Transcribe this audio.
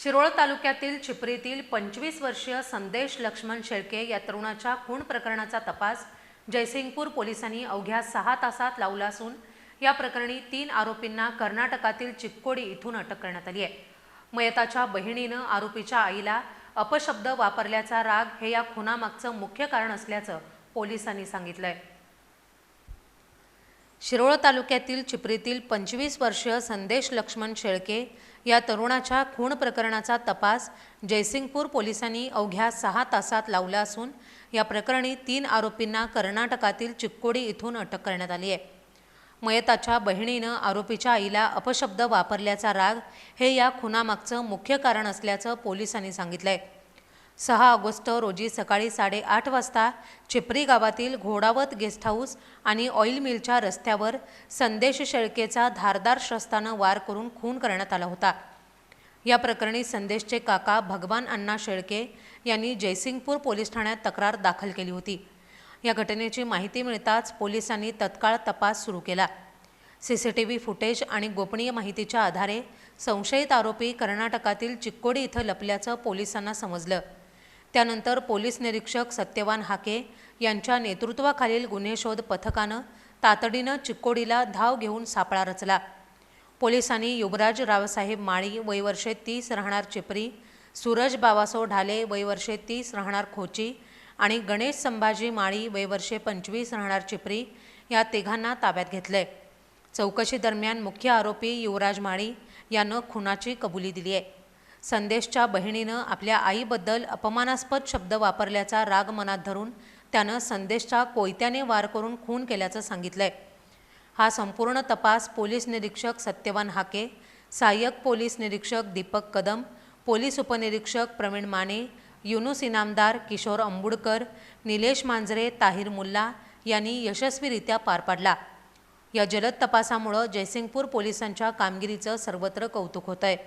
शिरोळ तालुक्यातील चिपरीतील 25 वर्षीय संदेश लक्ष्मण शेळके या तरुणाच्या खून प्रकरणाचा तपास जयसिंगपूर पोलिसांनी अवघ्या 6 तासात लावला असून या प्रकरणी 3 आरोपींना कर्नाटकातील चिक्कोडी इथून अटक करण्यात आली आहे। मयताच्या बहिणीनं आरोपीच्या आईला अपशब्द वापरल्याचा राग हे या खुनामागचं मुख्य कारण असल्याचं पोलिसांनी सांगितलंय। शिरोळ तालुक्यातील चिपरीतील 25 वर्षीय संदेश लक्ष्मण शेळके या तरुणाच्या खून प्रकरणाचा तपास जयसिंगपूर पोलिसांनी अवघ्या 6 तासात लावला असून या प्रकरणी 3 आरोपींना कर्नाटकातील चिक्कोडी इथून अटक करण्यात आली आहे। मयताच्या बहिणीनं आरोपीच्या आईला अपशब्द वापरल्याचा राग हे या खुनामागचं मुख्य कारण असल्याचं पोलिसांनी सांगितलंय। 6 ऑगस्ट रोजी सकाळी 8:30 वाजता चिपरी गावातील घोडावत गेस्ट हाऊस आणि ऑइल मिलच्या रस्त्यावर संदेश शेळकेचा धारदार शस्त्रानं वार करून खून करण्यात आला होता। या प्रकरणी संदेशचे काका भगवान अण्णा शेळके यांनी जयसिंगपूर पोलीस ठाण्यात तक्रार दाखल केली होती। या घटनेची माहिती मिळताच पोलिसांनी तत्काळ तपास सुरू केला। सीसीटीव्ही फुटेज आणि गोपनीय माहितीच्या आधारे संशयित आरोपी कर्नाटकातील चिक्कोडी इथं लपल्याचं पोलिसांना समजलं। त्यानंतर पोलीस निरीक्षक सत्यवान हाके यांच्या नेतृत्वाखालील गुन्हे शोध पथकानं तातडीनं चिक्कोडीला धाव घेऊन सापळा रचला। पोलिसांनी युवराज रावसाहेब माळी वय वर्षे 30 राहणार चिपरी, सूरज बावासो ढाले वय वर्षे 30 राहणार खोची आणि गणेश संभाजी माळी वय वर्षे 25 राहणार चिपरी या तिघांना ताब्यात घेतलंय। चौकशी दरम्यान मुख्य आरोपी युवराज माळी यानं खुनाची कबुली दिली आहे। संदेशच्या बहिणीनं आपल्या आईबद्दल अपमानास्पद शब्द वापरल्याचा राग मनात धरून त्यानं संदेशच्या कोयत्याने वार करून खून केल्याचं सांगितलंय। हा संपूर्ण तपास पोलीस निरीक्षक सत्यवान हाके, सहाय्यक पोलीस निरीक्षक दीपक कदम, पोलीस उपनिरीक्षक प्रवीण माने, युनुस इनामदार, किशोर अंबुडकर, निलेश मांजरे, ताहिर मुल्ला यांनी यशस्वीरित्या पार पाडला। या जलद तपासामुळे जयसिंगपूर पोलिसांच्या कामगिरीचं सर्वत्र कौतुक होतंय।